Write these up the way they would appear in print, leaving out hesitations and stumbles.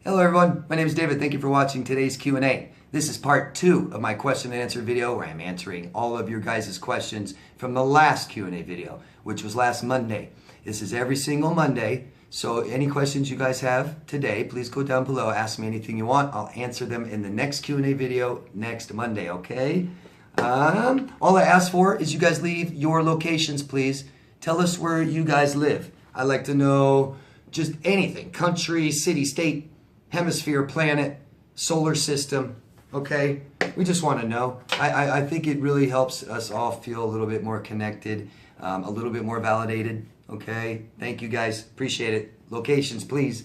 Hello everyone, my name is David. Thank you for watching today's Q&A. This is part 2 of my question and answer video where I'm answering all of your guys' questions from the last Q&A video, which was last Monday. This is every single Monday, so any questions you guys have today, please go down below, ask me anything you want. I'll answer them in the next Q&A video next Monday, okay? All I ask for is you guys leave your locations, please. Tell us where you guys live. I'd like to know just anything, country, city, state, hemisphere, planet, solar system, okay? We just want to know. I think it really helps us all feel a little bit more connected, a little bit more validated, okay? Thank you guys, appreciate it. Locations, please.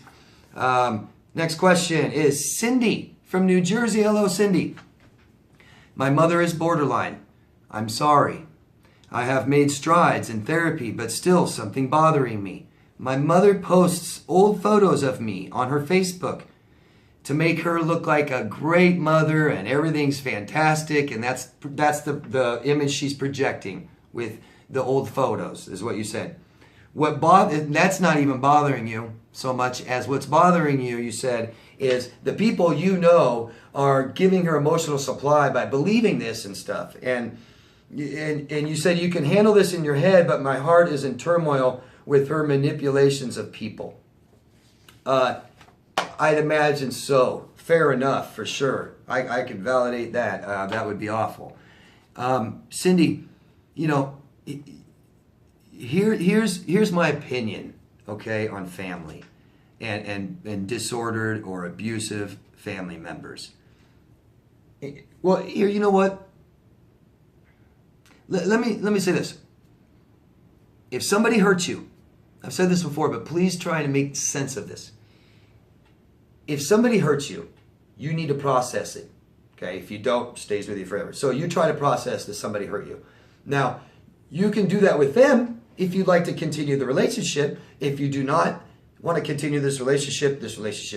Next question is Cindy from New Jersey. Hello, Cindy. My mother is borderline. I'm sorry. I have made strides in therapy, but still something bothering me. My mother posts old photos of me on her Facebook to make her look like a great mother and everything's fantastic, and that's the image she's projecting with the old photos, is what you said. That's not even bothering you so much as what's bothering you, you said, is the people you know are giving her emotional supply by believing this and stuff. And you said you can handle this in your head, but my heart is in turmoil with her manipulations of people. I'd imagine so. Fair enough, for sure. I can validate that. That would be awful. Cindy, you know, here's my opinion, okay, on family and disordered or abusive family members. Well, here, you know what? Let me say this. If somebody hurts you, I've said this before, but please try to make sense of this. If somebody hurts you, you need to process it. Okay? If you don't, it stays with you forever. So you try to process that somebody hurt you. Now, you can do that with them if you'd like to continue the relationship. If you do not want to continue this relationship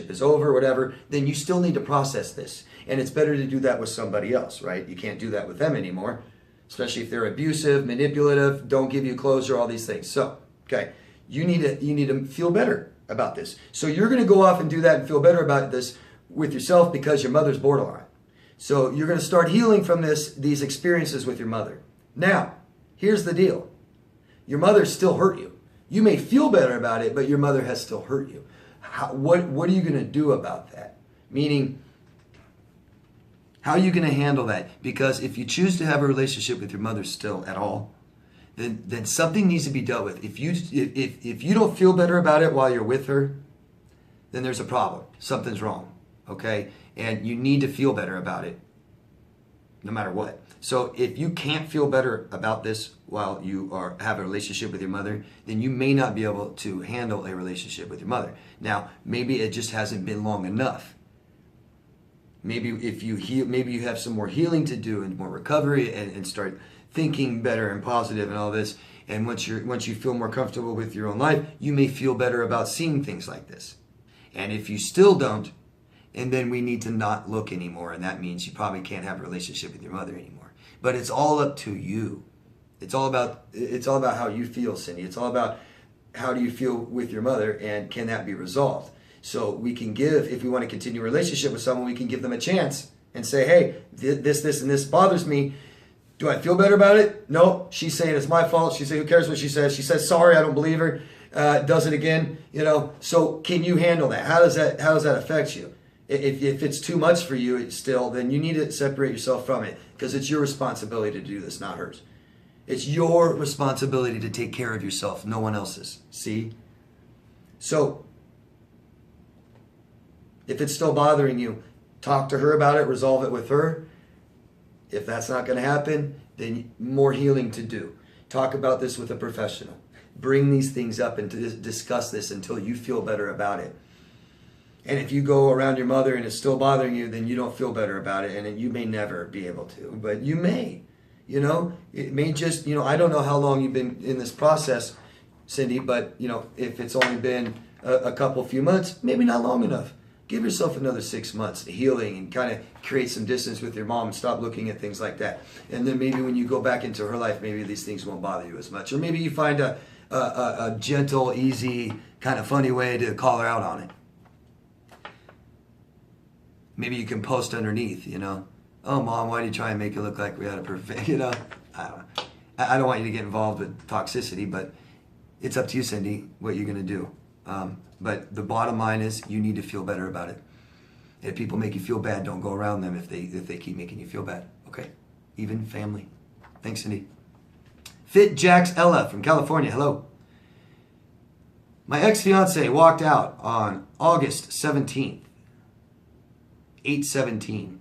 is over, whatever, then you still need to process this. And it's better to do that with somebody else, right? You can't do that with them anymore, especially if they're abusive, manipulative, don't give you closure, all these things. So, okay, you need to feel better about this. So you're going to go off and do that and feel better about this with yourself because your mother's borderline. So you're going to start healing from these experiences with your mother. Now, here's the deal. Your mother still hurt you. You may feel better about it, but your mother has still hurt you. What are you going to do about that? Meaning, how are you going to handle that? Because if you choose to have a relationship with your mother still at all, then something needs to be dealt with. If you don't feel better about it while you're with her, then there's a problem. Something's wrong, okay? And you need to feel better about it, no matter what. So if you can't feel better about this while you have a relationship with your mother, then you may not be able to handle a relationship with your mother. Now, maybe it just hasn't been long enough. Maybe if you heal, maybe you have some more healing to do and more recovery and start thinking better and positive and all this. And once you feel more comfortable with your own life, you may feel better about seeing things like this. And if you still don't, and then we need to not look anymore, and that means you probably can't have a relationship with your mother anymore. But it's all up to you. It's all about how you feel, Cindy. It's all about how do you feel with your mother, and can that be resolved? So we can give, if we want to continue a relationship with someone, we can give them a chance and say, hey, this, and this bothers me. Do I feel better about it? No. She's saying it's my fault. She's saying, who cares what she says? She says, sorry, I don't believe her. Does it again, you know. So can you handle that? How does that affect you? If it's too much for you still, then you need to separate yourself from it, because it's your responsibility to do this, not hers. It's your responsibility to take care of yourself, no one else's. See? So if it's still bothering you, talk to her about it, resolve it with her. If that's not going to happen, then more healing to do. Talk about this with a professional. Bring these things up and discuss this until you feel better about it. And if you go around your mother and it's still bothering you, then you don't feel better about it, and you may never be able to. But you may, you know, it may just, you know, I don't know how long you've been in this process, Cindy, but, you know, if it's only been a few months, maybe not long enough. Give yourself another 6 months of healing and kind of create some distance with your mom and stop looking at things like that. And then maybe when you go back into her life, maybe these things won't bother you as much. Or maybe you find a gentle, easy, kind of funny way to call her out on it. maybe you can post underneath, you know, oh, Mom, why did you try and make it look like we had a perfect, you know? I don't know. I don't want you to get involved with toxicity, but it's up to you, Cindy, what you're going to do. But the bottom line is you need to feel better about it. If people make you feel bad, don't go around them if they keep making you feel bad, okay? Even family. Thanks, Cindy. Fit Jax Ella from California. Hello. My ex-fiance walked out on August 17th, 8/17.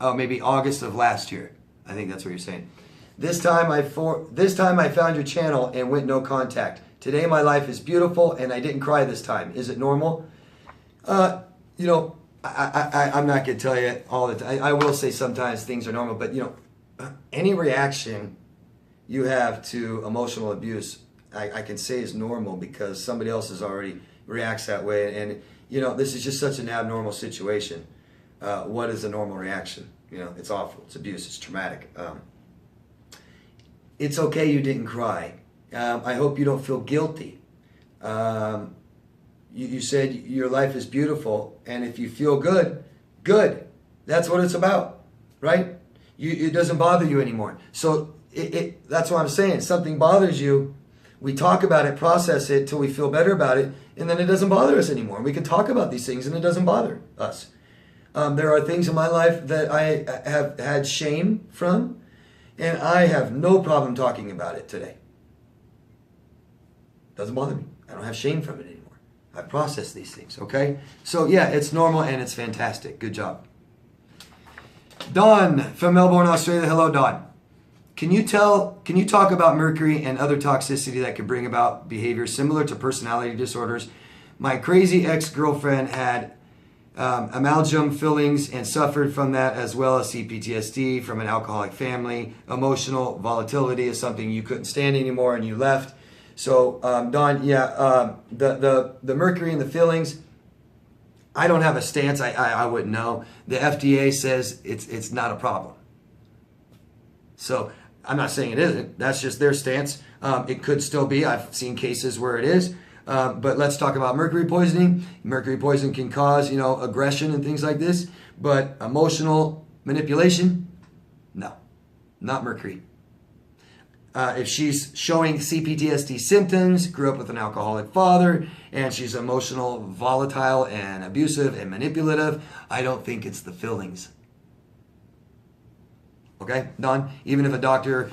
Oh, maybe August of last year. I think that's what you're saying. This time I found your channel and went no contact. Today my life is beautiful and I didn't cry this time. Is it normal? You know, I'm not going to tell you all the time. I will say sometimes things are normal, but you know, any reaction you have to emotional abuse, I can say is normal because somebody else has already reacts that way. And you know, this is just such an abnormal situation. What is a normal reaction? You know, it's awful. It's abuse. It's traumatic. It's okay you didn't cry. I hope you don't feel guilty. You said your life is beautiful, and if you feel good, good. That's what it's about, right? It doesn't bother you anymore. So that's what I'm saying. Something bothers you. We talk about it, process it till we feel better about it, and then it doesn't bother us anymore. We can talk about these things, and it doesn't bother us. There are things in my life that I have had shame from, and I have no problem talking about it today. Doesn't bother me. I don't have shame from it anymore. I process these things, okay? So yeah, it's normal and it's fantastic. Good job. Dawn from Melbourne, Australia. Hello, Dawn. Can you talk about Mercury and other toxicity that could bring about behavior similar to personality disorders? My crazy ex-girlfriend had amalgam fillings and suffered from that, as well as CPTSD from an alcoholic family. Emotional volatility is something you couldn't stand anymore and you left. So Don, yeah, the mercury and the fillings, I don't have a stance. I wouldn't know. The FDA says it's not a problem. So I'm not saying it isn't. That's just their stance. It could still be. I've seen cases where it is. But let's talk about mercury poisoning. Mercury poison can cause, you know, aggression and things like this. But emotional manipulation, no, not mercury. If she's showing CPTSD symptoms, grew up with an alcoholic father, and she's emotional, volatile, and abusive and manipulative, I don't think it's the fillings. Okay, Don? Even if a doctor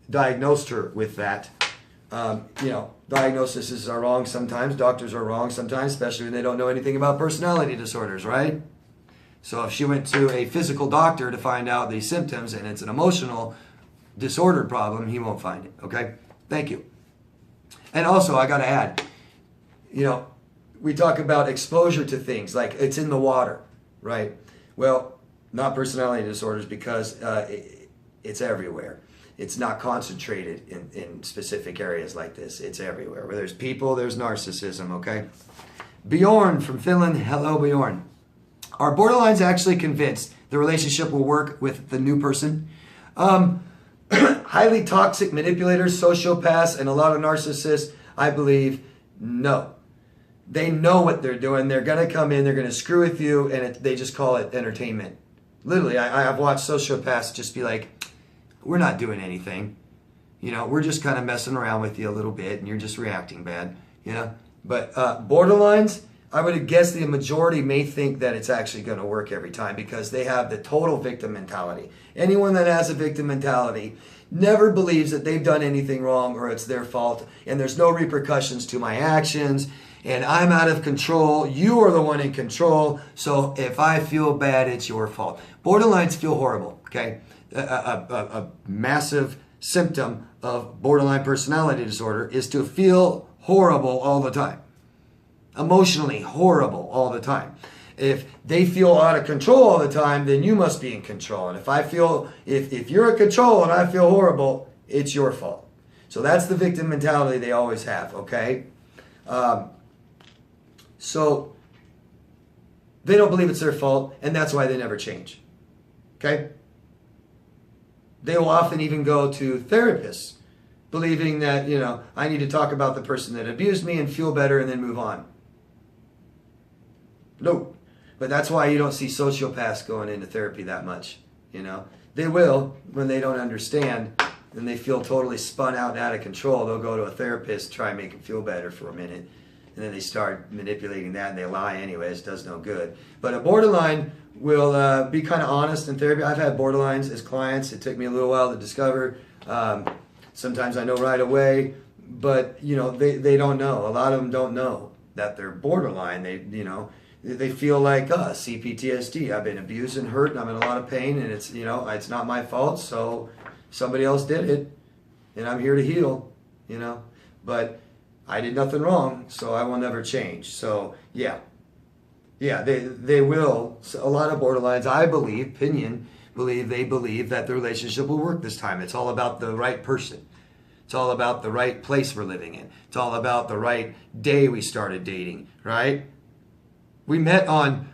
diagnosed her with that, you know, diagnoses are wrong sometimes. Doctors are wrong sometimes, especially when they don't know anything about personality disorders, right? So if she went to a physical doctor to find out these symptoms and it's an emotional disordered problem, he won't find it, okay? Thank you. And also, I got to add, you know, we talk about exposure to things, like it's in the water, right? Well, not personality disorders because it's everywhere. It's not concentrated in specific areas like this. It's everywhere. Where there's people, there's narcissism, okay? Bjorn from Finland. Hello, Bjorn. Are borderlines actually convinced the relationship will work with the new person? Highly toxic manipulators, sociopaths, and a lot of narcissists, I believe, no. They know what they're doing. They're going to come in, they're going to screw with you, and they just call it entertainment. Literally, I've watched sociopaths just be like, we're not doing anything. You know, we're just kind of messing around with you a little bit, and you're just reacting bad, you know? But borderlines, I would guess the majority may think that it's actually going to work every time because they have the total victim mentality. Anyone that has a victim mentality never believes that they've done anything wrong or it's their fault and there's no repercussions to my actions and I'm out of control. You are the one in control. So if I feel bad, it's your fault. Borderlines feel horrible, okay? A massive symptom of borderline personality disorder is to feel horrible all the time. Emotionally horrible all the time. If they feel out of control all the time, then you must be in control. And if you're in control and I feel horrible, it's your fault. So that's the victim mentality they always have, okay? So they don't believe it's their fault, and that's why they never change, okay? They will often even go to therapists, believing that, you know, I need to talk about the person that abused me and feel better and then move on. No. But that's why you don't see sociopaths going into therapy that much, They will when they don't understand and they feel totally spun out and out of control. They'll go to a therapist, try and make them feel better for a minute. And then they start manipulating that and they lie anyways. Does no good. But a borderline will be kind of honest in therapy. I've had borderlines as clients. It took me a little while to discover. Sometimes I know right away. But, they don't know. A lot of them don't know that they're borderline. They feel like us, CPTSD. I've been abused and hurt and I'm in a lot of pain and it's not my fault. So somebody else did it and I'm here to heal, But I did nothing wrong, so I will never change. So, yeah, they will. So a lot of borderlines, I believe, they believe that the relationship will work this time. It's all about the right person. It's all about the right place we're living in. It's all about the right day we started dating, right? We met on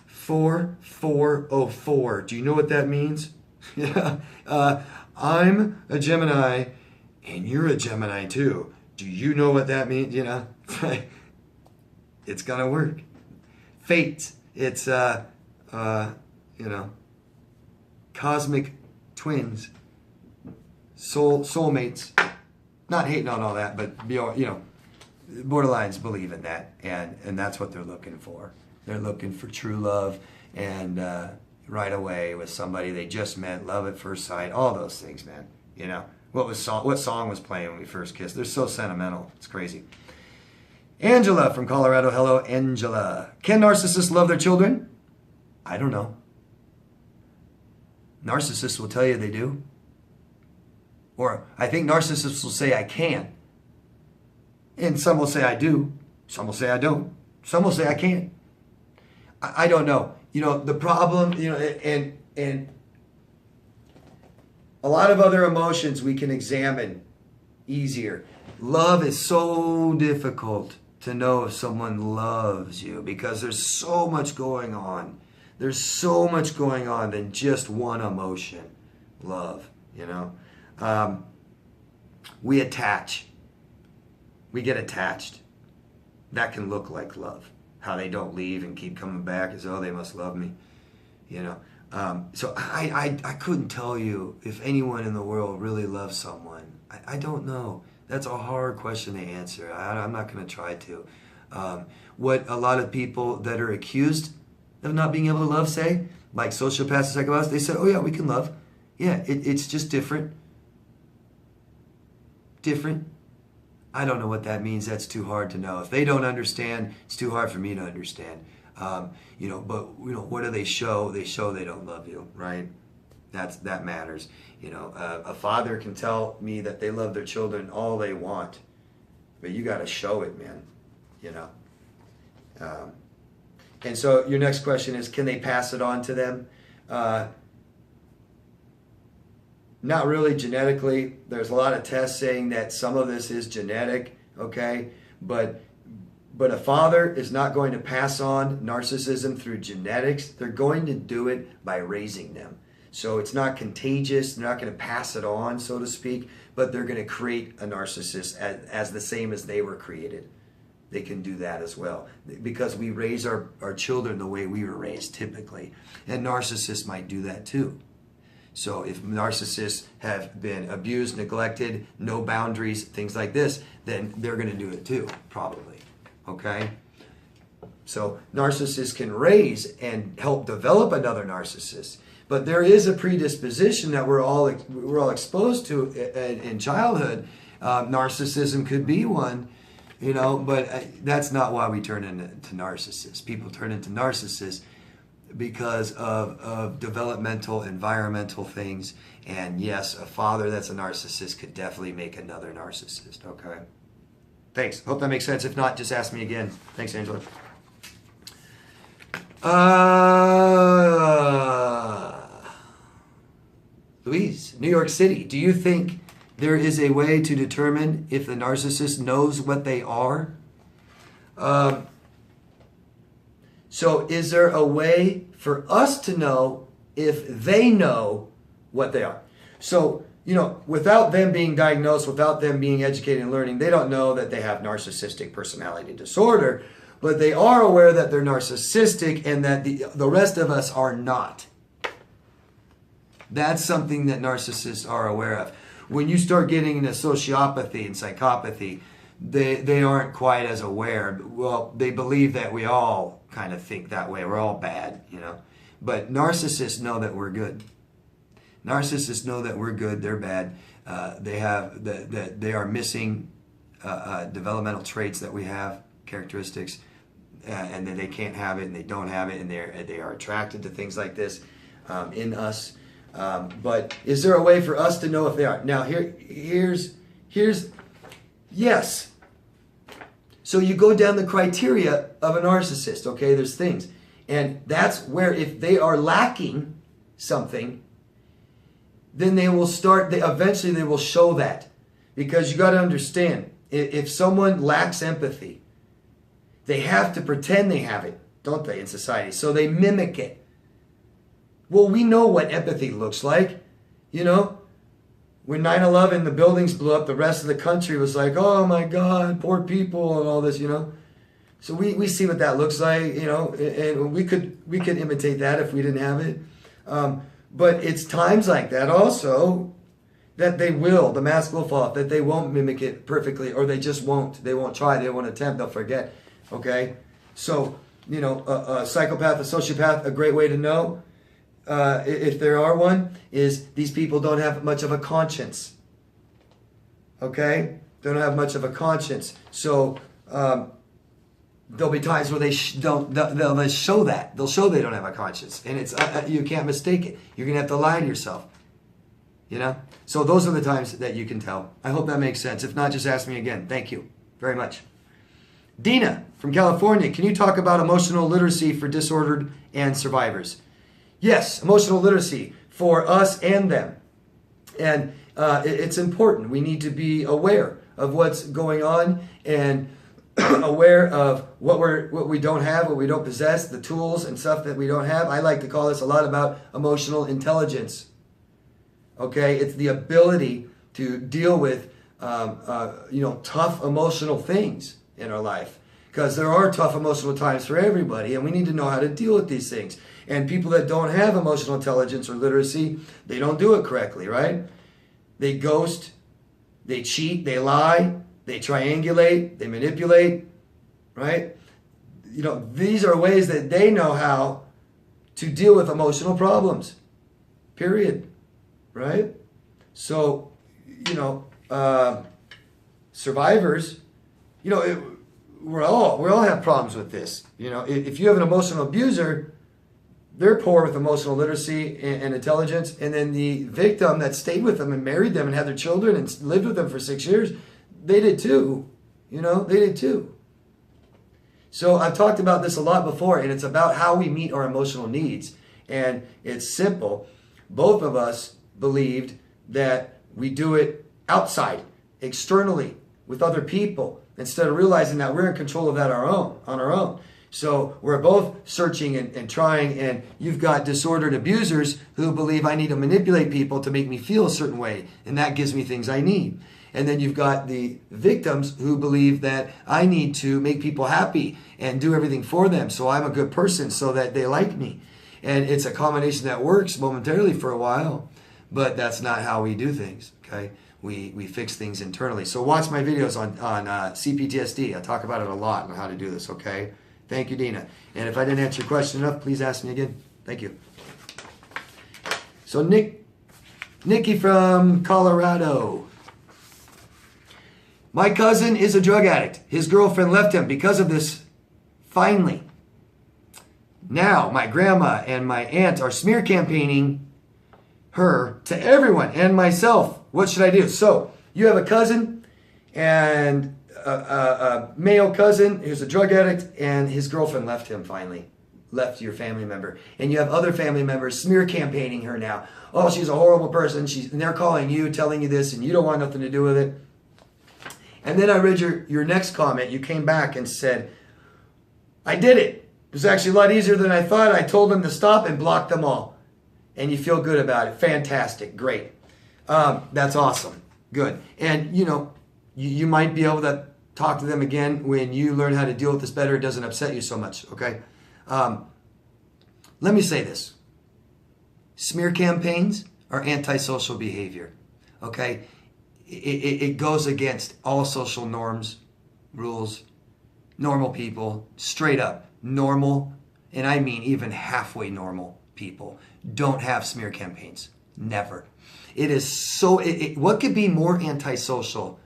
4404. Do you know what that means? Yeah. I'm a Gemini, and you're a Gemini too. Do you know what that means? It's gonna work. Fate. It's cosmic twins, soulmates. Not hating on all that, but borderlines believe in that, and that's what they're looking for. They're looking for true love, and right away with somebody they just met, love at first sight, all those things, man. What song was playing when we first kissed? They're so sentimental. It's crazy. Angela from Colorado. Hello, Angela. Can narcissists love their children? I don't know. Narcissists will tell you they do. Or I think narcissists will say I can. And some will say I do. Some will say I don't. Some will say I can't. I don't know. The problem, and a lot of other emotions we can examine easier. Love is so difficult to know if someone loves you because there's so much going on. There's so much going on than just one emotion. Love, we attach. We get attached. That can look like love. How they don't leave and keep coming back as, oh, they must love me. So I couldn't tell you if anyone in the world really loves someone. I don't know. That's a hard question to answer. I'm not going to try to. What a lot of people that are accused of not being able to love say, like sociopaths and psychopaths, they say, oh yeah, we can love. Yeah, it's just different. Different. I don't know what that means. That's too hard to know. If they don't understand, it's too hard for me to understand. What do they show? They show they don't love you, right? That matters. A father can tell me that they love their children all they want, but you got to show it, man. And so your next question is, can they pass it on to them? Not really genetically. There's a lot of tests saying that some of this is genetic, okay? But a father is not going to pass on narcissism through genetics. They're going to do it by raising them. So it's not contagious. They're not going to pass it on, so to speak, but they're going to create a narcissist as the same as they were created. They can do that as well because we raise our children the way we were raised typically. And narcissists might do that too. So if narcissists have been abused, neglected, no boundaries, things like this, then they're going to do it too, probably. Okay? So narcissists can raise and help develop another narcissist. But there is a predisposition that we're all exposed to in childhood. Narcissism could be one, but that's not why we turn into narcissists. People turn into narcissists because of developmental, environmental things. And yes, a father that's a narcissist could definitely make another narcissist, okay? Thanks. Hope that makes sense. If not, just ask me again. Thanks, Angela. Louise, New York City. Do you think there is a way to determine if the narcissist knows what they are? So is there a way for us to know if they know what they are? So, without them being diagnosed, without them being educated and learning, they don't know that they have narcissistic personality disorder. but they are aware that they're narcissistic and that the rest of us are not. That's something that narcissists are aware of. When you start getting into sociopathy and psychopathy, they aren't quite as aware. Well, they believe that we all kind of think that way. We're all bad, you know. But narcissists know that we're good. Narcissists know that we're good. They're bad. They are missing developmental traits that we have, characteristics, and then they can't have it, and they don't have it, and they are attracted to things like this in us. But is there a way for us to know if they are? Now, here's yes. So you go down the criteria of a narcissist, okay? There's things. And that's where if they are lacking something, then they will eventually they will show that. Because you got to understand, if someone lacks empathy, they have to pretend they have it, don't they, in society? So they mimic it. Well, we know what empathy looks like, you know. When 9/11, the buildings blew up, the rest of the country was like, oh my God, poor people and all this, you know. So we see what that looks like, you know, and we could imitate that if we didn't have it. But it's times like that also that the mask will fall off, that they won't mimic it perfectly, or they just won't. They won't try, they won't attempt, they'll forget, okay? So, you know, a psychopath, a sociopath, a great way to know, if there are one, is these people don't have much of a conscience. Okay? They don't have much of a conscience. So there'll be times where they'll show that. They'll show they don't have a conscience. And it's you can't mistake it. You're going to have to lie to yourself. You know? So those are the times that you can tell. I hope that makes sense. If not, just ask me again. Thank you very much. Dina from California, can you talk about emotional literacy for disordered and survivors? Yes, emotional literacy for us and them. And it's important. We need to be aware of what's going on and aware of what we don't have, what we don't possess, the tools and stuff that we don't have. I like to call this a lot about emotional intelligence. Okay, it's the ability to deal with tough emotional things in our life. Because there are tough emotional times for everybody, and we need to know how to deal with these things. And people that don't have emotional intelligence or literacy, they don't do it correctly, right? They ghost, they cheat, they lie, they triangulate, they manipulate, right? You know, these are ways that they know how to deal with emotional problems, period, right? So, you know, survivors, you know, we all have problems with this. You know, if you have an emotional abuser, they're poor with emotional literacy and intelligence, and then the victim that stayed with them and married them and had their children and lived with them for 6 years, they did too. You know, they did too. So I've talked about this a lot before, and it's about how we meet our emotional needs. And it's simple. Both of us believed that we do it outside, externally, with other people, instead of realizing that we're in control of that on our own. So we're both searching and trying, and you've got disordered abusers who believe I need to manipulate people to make me feel a certain way, and that gives me things I need. And then you've got the victims who believe that I need to make people happy and do everything for them, so I'm a good person so that they like me. And it's a combination that works momentarily for a while, but that's not how we do things, okay? We fix things internally. So watch my videos on CPTSD. I talk about it a lot on how to do this, okay? Thank you, Dina. And if I didn't answer your question enough, please ask me again. Thank you. So Nikki from Colorado. My cousin is a drug addict. His girlfriend left him because of this, finally. Now, my grandma and my aunt are smear campaigning her to everyone and myself. What should I do? So, you have a cousin and a male cousin who's a drug addict, and his girlfriend left him finally. Left your family member. And you have other family members smear campaigning her now. Oh, she's a horrible person. And they're calling you, telling you this, and you don't want nothing to do with it. And then I read your next comment. You came back and said, I did it. It was actually a lot easier than I thought. I told them to stop and blocked them all. And you feel good about it. Fantastic. Great. That's awesome. Good. And, you know, you might be able to talk to them again when you learn how to deal with this better. It doesn't upset you so much, okay? Let me say this. Smear campaigns are antisocial behavior, okay? It goes against all social norms, rules. Normal people, straight up, normal, and I mean even halfway normal people, don't have smear campaigns. Never. It is so, what could be more antisocial,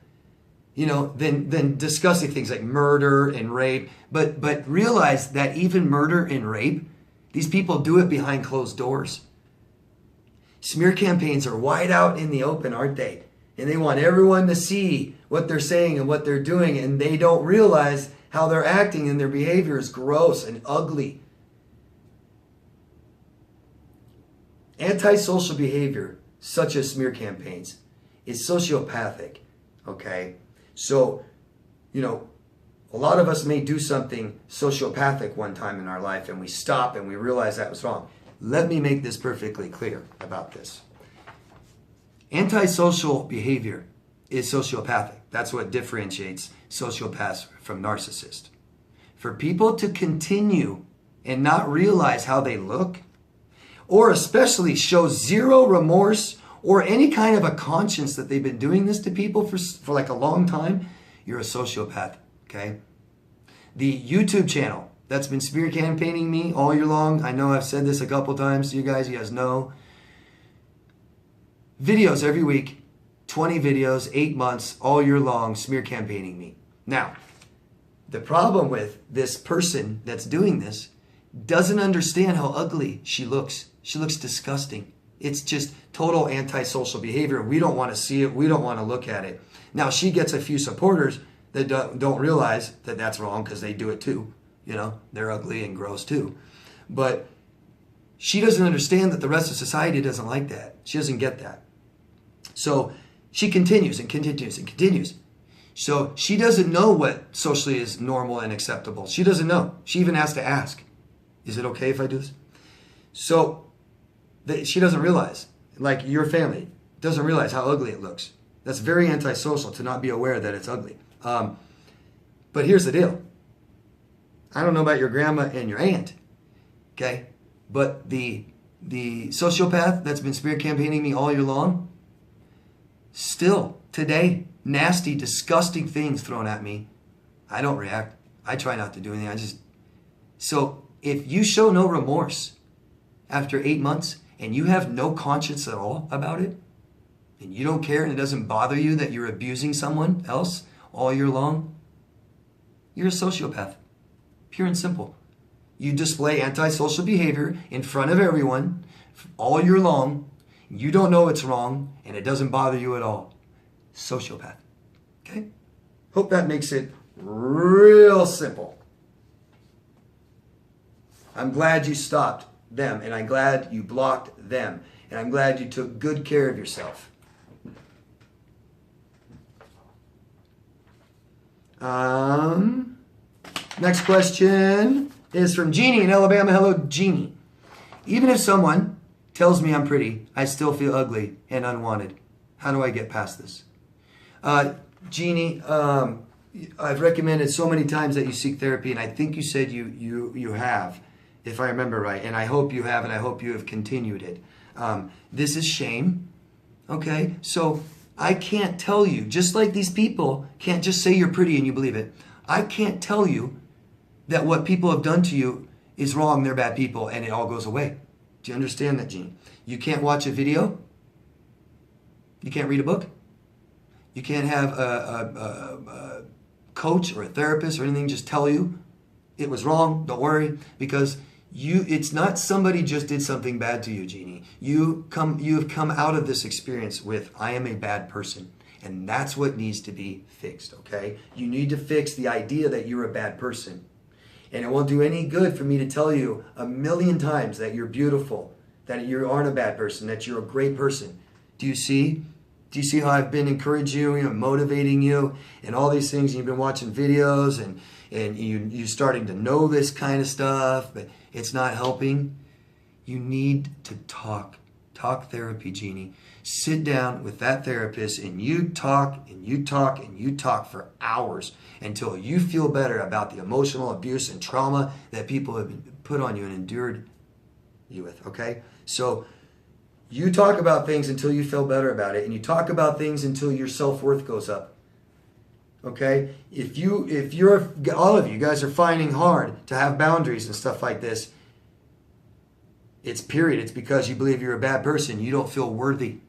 than discussing things like murder and rape, but realize that even murder and rape, these people do it behind closed doors. Smear campaigns are wide out in the open, aren't they? And they want everyone to see what they're saying and what they're doing, and they don't realize how they're acting, and their behavior is gross and ugly. Antisocial behavior, such as smear campaigns, is sociopathic, okay? So, a lot of us may do something sociopathic one time in our life, and we stop and we realize that was wrong. Let me make this perfectly clear about this. Antisocial behavior is sociopathic. That's what differentiates sociopaths from narcissists. For people to continue and not realize how they look, or especially show zero remorse or any kind of a conscience that they've been doing this to people for like a long time, you're a sociopath, okay? The YouTube channel that's been smear campaigning me all year long, I know I've said this a couple times to you guys know. Videos every week, 20 videos, 8 months, all year long, smear campaigning me. Now, the problem with this person that's doing this doesn't understand how ugly she looks. She looks disgusting. It's just total antisocial behavior. We don't want to see it. We don't want to look at it. Now, she gets a few supporters that don't realize that that's wrong because they do it too. They're ugly and gross too. But she doesn't understand that the rest of society doesn't like that. She doesn't get that. So she continues and continues and continues. So she doesn't know what socially is normal and acceptable. She doesn't know. She even has to ask, is it okay if I do this? So she doesn't realize, like your family doesn't realize how ugly it looks. That's very antisocial to not be aware that it's ugly. But here's the deal. I don't know about your grandma and your aunt, okay? But the sociopath that's been smear campaigning me all year long, still today, nasty, disgusting things thrown at me. I don't react. I try not to do anything. So if you show no remorse after 8 months and you have no conscience at all about it, and you don't care and it doesn't bother you that you're abusing someone else all year long, you're a sociopath. Pure and simple. You display antisocial behavior in front of everyone all year long. You don't know it's wrong, and it doesn't bother you at all. Sociopath. Okay? Hope that makes it real simple. I'm glad you stopped them, and I'm glad you blocked them, and I'm glad you took good care of yourself. Next question is from Jeannie in Alabama. Hello, Jeannie. Even if someone tells me I'm pretty, I still feel ugly and unwanted. How do I get past this? Jeannie, I've recommended so many times that you seek therapy, and I think you said you have, if I remember right, and I hope you have, and I hope you have continued it. This is shame, okay? So I can't tell you, just like these people can't just say you're pretty and you believe it, I can't tell you that what people have done to you is wrong, they're bad people, and it all goes away. Do you understand that, Gene? You can't watch a video. You can't read a book. You can't have a coach or a therapist or anything just tell you it was wrong, don't worry, because it's not somebody just did something bad to you, Jeannie. You have come out of this experience with, I am a bad person. And that's what needs to be fixed, okay? You need to fix the idea that you're a bad person. And it won't do any good for me to tell you 1,000,000 times that you're beautiful, that you aren't a bad person, that you're a great person. Do you see? Do you see how I've been encouraging you, motivating you, and all these things? You've been watching videos, and you're starting to know this kind of stuff, but it's not helping. You need to talk. Talk therapy, Jeannie. sit down with that therapist and you talk and you talk and you talk for hours until you feel better about the emotional abuse and trauma that people have been put on you and endured you with, okay? So you talk about things until you feel better about it, and you talk about things until your self-worth goes up. Okay? If you're all of you guys are finding hard to have boundaries and stuff like this, it's because you believe you're a bad person. You don't feel worthy.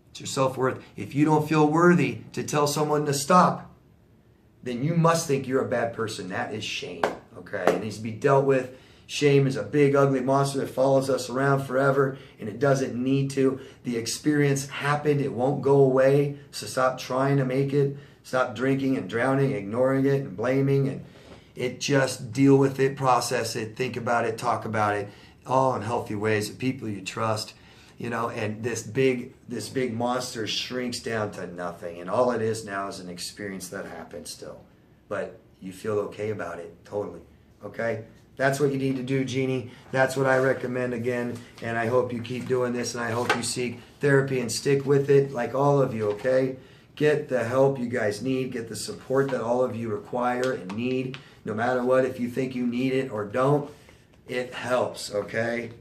It's your self-worth. If you don't feel worthy to tell someone to stop, then you must think you're a bad person. That is shame. Okay? It needs to be dealt with. Shame is a big, ugly monster that follows us around forever, and it doesn't need to. The experience happened. It won't go away. So stop trying to make it. Stop drinking and drowning, ignoring it and blaming. And it just deal with it, process it, think about it, talk about it, all in healthy ways with people you trust. You know, and this big monster shrinks down to nothing. And all it is now is an experience that happened still. But you feel okay about it, totally. Okay? That's what you need to do, Jeannie. That's what I recommend again. And I hope you keep doing this, and I hope you seek therapy and stick with it like all of you, okay? Get the help you guys need. Get the support that all of you require and need. No matter what, if you think you need it or don't, it helps, okay?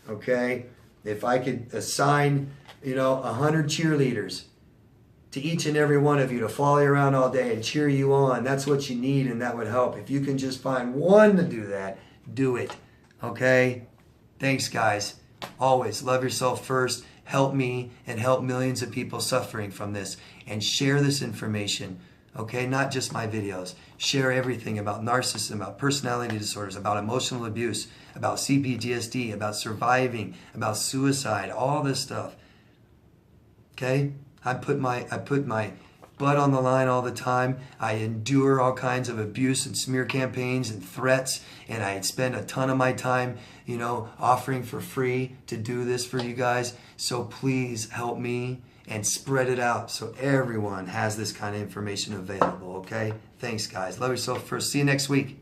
Okay? If I could assign, 100 cheerleaders to each and every one of you to follow you around all day and cheer you on, that's what you need, and that would help. If you can just find one to do that, do it. Okay? Thanks, guys. Always love yourself first. Help me and help millions of people suffering from this. And share this information. Okay? Not just my videos. Share everything about narcissism, about personality disorders, about emotional abuse, about CPTSD, about surviving, about suicide, all this stuff. Okay? I put my butt on the line all the time. I endure all kinds of abuse and smear campaigns and threats, and I spend a ton of my time, offering for free to do this for you guys. So please help me and spread it out so everyone has this kind of information available, okay? Thanks, guys. Love yourself first. See you next week.